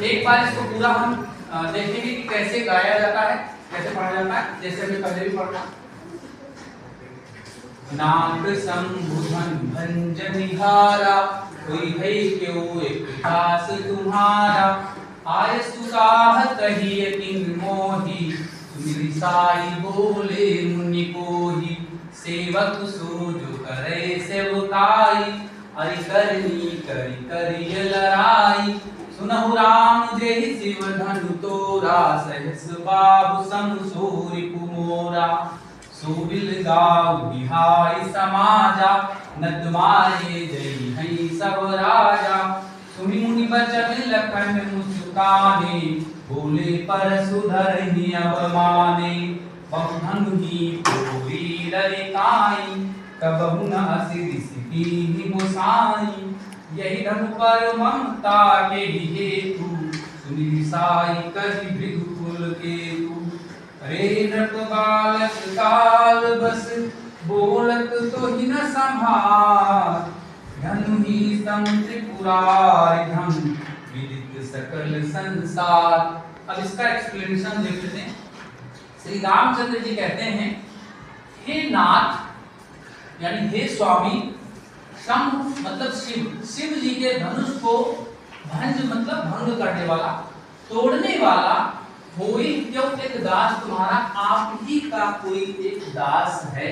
एक बार इसको पूरा हम देखेंगे कि कैसे गाया जाता है, कैसे पढ़ा जाता है, जैसे हमने पहले भी पढ़ा। नाथ संबुधन भंजनिहारा, कोई है क्यों एक दास तुम्हारा। आय सुसाह कहिए किन मोही, सुमिरि साई बोले मुनि कोही। सेवक सो जो करे सेवकाई, अरि करनी करि करिय लड़ाई। सुनहु राम जेहि शिव धनु तोरा, सहस बाहु सम सूरि कुमोरा। सुबिल गाव बिहाई समाजा, नद माये जय है सब राजा। सुनि मुनि बचन लखन मुस्काने, बोले परसु धरहि अब माने। बहुधनु ही पूरी ललिताई, कबहु न असिरि सिपीहि गोसाई। यही धनु पर ममता के हेतु, सुनि साई कहि भृगुकुल केतु। रे नृप बालक काल बस, बोलत तो ही न संभार। धनु ही सम त्रिपुरारि धनु, विदित सकल संसार। अब इसका एक्सप्लेनेशन देख लेते हैं। श्री रामचंद्र जी कहते हैं, हे नाथ यानी हे स्वामी, शंभ मतलब शिव, शिव जी के धनुष को भंज मतलब भंग करने वाला, तोड़ने वाला। कोई क्यों एक दास तुम्हारा, आप ही का कोई एक दास है।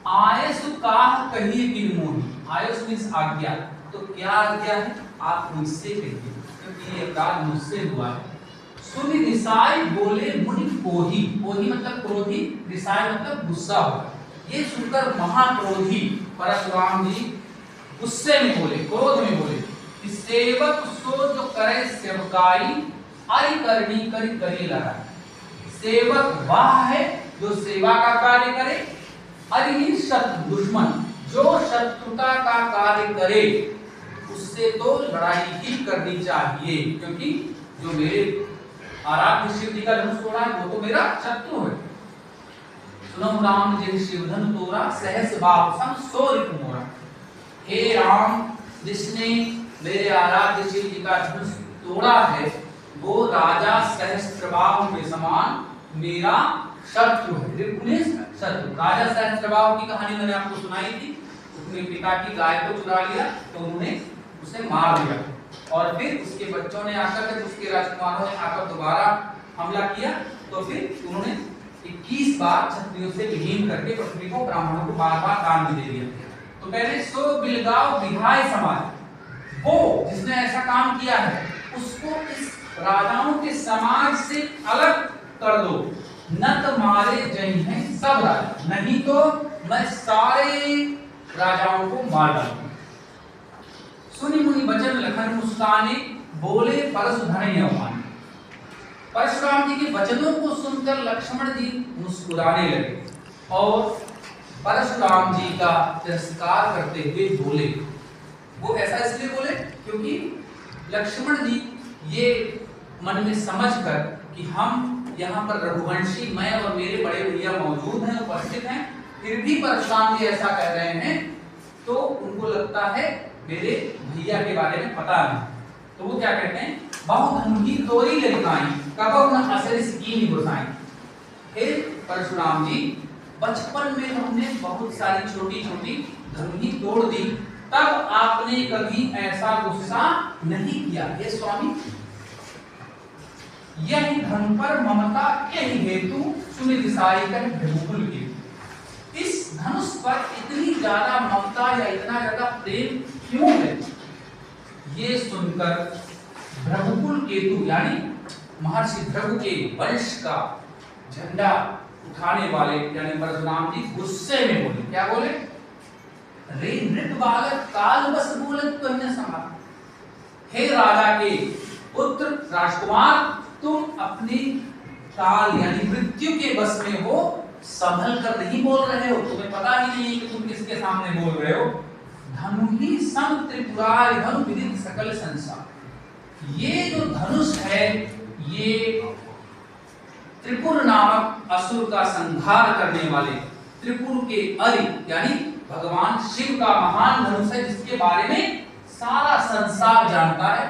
आयसु काह कहिए किन मोही, आयस मीन्स आज्ञा, तो क्या आज्ञा है आप मुझसे कहिए, क्योंकि ये अपराध मुझसे हुआ है। सुनि निसाई बोले मुनि कोही, कोही मतलब क्रोधी, निसाई मतलब गुस्सा हुआ। ये सुनकर महाक्रोधी परशुराम जी गुस्से में बोले, क्रोध में बोले कि सेवक सो जो करे सेवकाई, अरि करनी करि करिय लड़ाई। सेवक वह है जो सेवा का कार्य करे, अरि शत्रु दुश्मन जो शत्रुता का कार्य करे, उससे तो लड़ाई ही करनी चाहिए, क्योंकि जो मेरे आराध्य शिव जी का धनुष तोड़ा है वो तो मेरा शत्रु है। सुनहु राम जिन शिव धनु तोरा, सहस बाहु सम सूरि कुमोरा। हे राम, जिसने मेरे आराध्य शिव जी का धनुष तोड़ा है, वो राजा सहस्त्रबाहु के समान मेरा शत्रु है। शत्रु राजा सहस्त्रबाहु की कहानी मैंने आपको सुनाई थी। उसने पिता की गाय को चुरा लिया तो उन्होंने उसे मार दिया, और फिर उसके बच्चों ने आकर के, उसके राजकुमारों ने आकर दोबारा हमला किया, तो फिर उन्होंने 21 बार क्षत्रियों से विहीन करके पृथ्वी को ब्राह्मणों को बार-बार दान में दे दिया। तो पहले सो बिलगाव विहाय समाज, वो जिसने ऐसा काम किया है उसको इस राजाओं के समाज से अलग कर दो। न तो मारे जय हैं सब राजा, नहीं तो मैं सारे राजाओं को मार डालूंगा। सुनि मुनि बचन लखन मुस्काने, बोले परशु धरहि अब माने। परशुराम जी के वचनों को सुनकर लक्ष्मण जी मुस्कुराने लगे और परशुराम जी का तिरस्कार करते हुए बोले। वो ऐसा इसलिए बोले क्योंकि लक्ष्मण जी ये मन में समझकर कि हम यहाँ पर रघुवंशी, मैं और मेरे बड़े भैया मौजूद हैं, उपस्थित हैं, फिर भी परशुराम जी ऐसा कह रहे हैं, तो उनको लगता है मेरे भैया के बारे में पता नहीं। तो वो क्या कहते हैं, बहु धनु ही तोरी ललिताई, कबहु न असरि सिकीहि गोसाई। हे परशुराम जी, बचपन में हमने बहुत सारी छोटी छोटी धनु ही तोड़ दी, तब आपने कभी ऐसा गुस्सा नहीं किया। हे स्वामी, यही धन पर ममता यही हेतु, सुनि दिसाई कर भृगुकुल की। इस धनुष पर इतनी ज्यादा ममता या इतना ज्यादा प्रेम क्यों है, ये सुनकर भृगुकुल केतु यानी महर्षि भृगु के वंश का झंडा उठाने वाले यानी परशुराम जी गुस्से में बोले। क्या बोले, रे नृप बालक काल बस बोलत कन्या समा। हे राजा के पुत्र राजकुमार, तुम अपनी काल यानी मृत्यु के बस में हो, संभल कर नहीं बोल रहे हो, तुम्हें पता ही नहीं कि तुम किसके सामने बोल रहे हो। धनु ही सम त्रिपुरारि धनु, विदित सकल संसार। ये जो धनुष है ये त्रिपुर नामक असुर का संहार करने वाले त्रिपुर के अरि यानी भगवान शिव का महान धनुष है, जिसके बारे में सारा संसार जानता है।